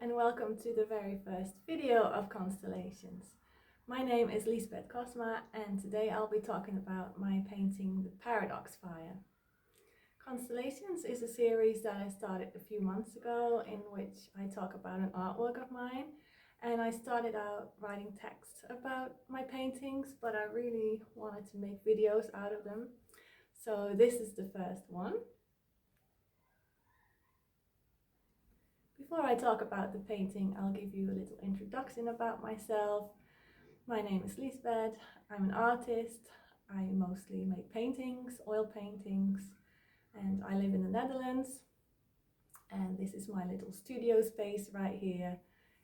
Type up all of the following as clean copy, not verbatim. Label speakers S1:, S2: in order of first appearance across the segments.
S1: and welcome to the very first video of Constellations. My name is Lysbeth Cosma and today I'll be talking about my painting The Paradox Fire. Constellations is a series that I started a few months ago in which I talk about an artwork of mine, and I started out writing text about my paintings, but I really wanted to make videos out of them. So this is the first one. Before I talk about the painting, I'll give you a little introduction about myself. My name is Lysbeth, I'm an artist. I mostly make paintings, oil paintings, and I live in the Netherlands. And this is my little studio space right here.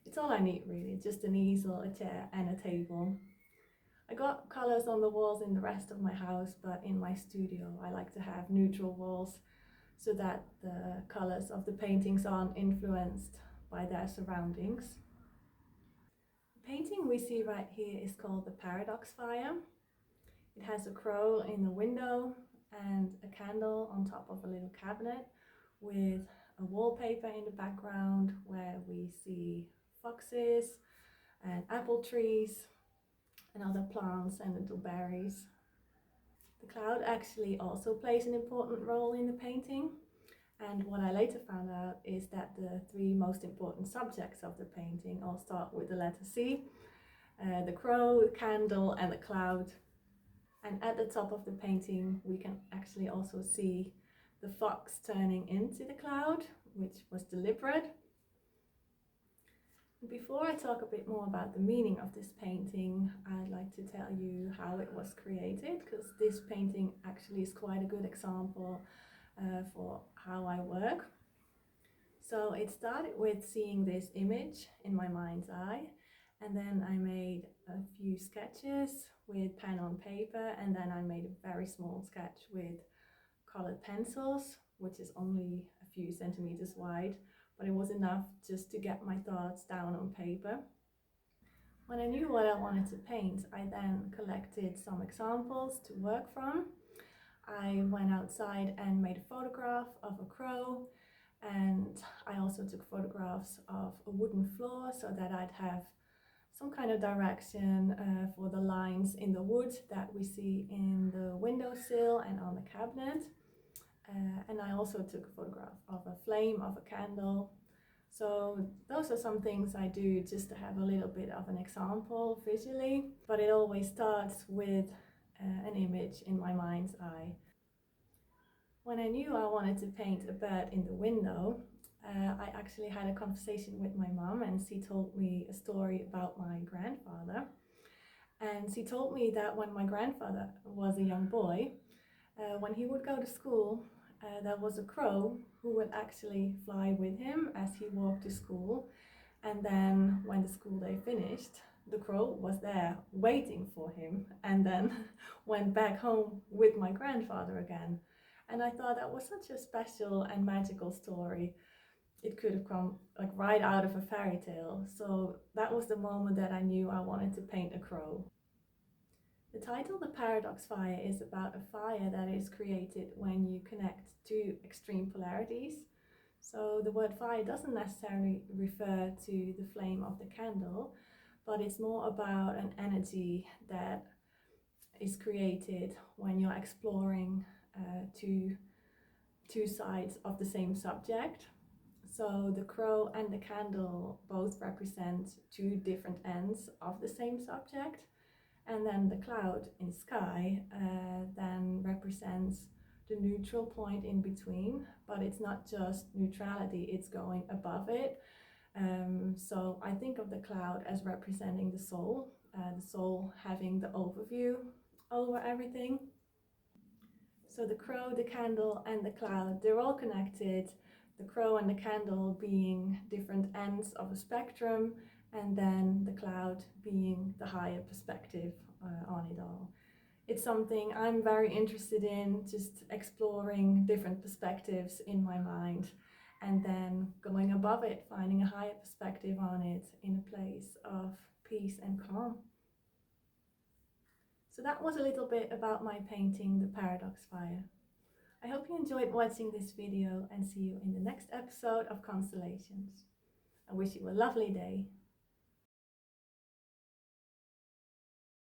S1: It's all I need really, just an easel, a chair and a table. I got colours on the walls in the rest of my house, but in my studio I like to have neutral walls, so that the colors of the paintings aren't influenced by their surroundings. The painting we see right here is called The Paradox Fire. It has a crow in the window and a candle on top of a little cabinet with a wallpaper in the background where we see foxes and apple trees and other plants and little berries. The cloud actually also plays an important role in the painting, and what I later found out is that the three most important subjects of the painting all start with the letter C: the crow, the candle and the cloud. And at the top of the painting we can actually also see the fox turning into the cloud, which was deliberate. Before I talk a bit more about the meaning of this painting, I'd like to tell you how it was created, because this painting actually is quite a good example for how I work. So it started with seeing this image in my mind's eye, and then I made a few sketches with pen on paper, and then I made a very small sketch with colored pencils, which is only a few centimeters wide, but it was enough just to get my thoughts down on paper. When I knew what I wanted to paint, I then collected some examples to work from. I went outside and made a photograph of a crow, and I also took photographs of a wooden floor so that I'd have some kind of direction for the lines in the wood that we see in the windowsill and on the cabinet. And I also took a photograph of a flame of a candle. So those are some things I do just to have a little bit of an example visually, but it always starts with an image in my mind's eye. When I knew I wanted to paint a bird in the window, I actually had a conversation with my mom, and she told me a story about my grandfather. And she told me that when my grandfather was a young boy, when he would go to school, there was a crow who would actually fly with him as he walked to school. And then when the school day finished, the crow was there waiting for him, and then went back home with my grandfather again. And I thought that was such a special and magical story. It could have come like right out of a fairy tale. So that was the moment that I knew I wanted to paint a crow. The title The Paradox Fire is about a fire that is created when you connect two extreme polarities. So the word fire doesn't necessarily refer to the flame of the candle, but it's more about an energy that is created when you're exploring two sides of the same subject. So the crow and the candle both represent two different ends of the same subject. And then the cloud in sky then represents the neutral point in between, but it's not just neutrality, it's going above it. So I think of the cloud as representing the soul having the overview over everything. So the crow, the candle and the cloud, they're all connected. The crow and the candle being different ends of a spectrum, and then the cloud being the higher perspective on it all. It's something I'm very interested in, just exploring different perspectives in my mind and then going above it, finding a higher perspective on it in a place of peace and calm. So that was a little bit about my painting The Paradox Fire. I hope you enjoyed watching this video, and see you in the next episode of Constellations. I wish you a lovely day.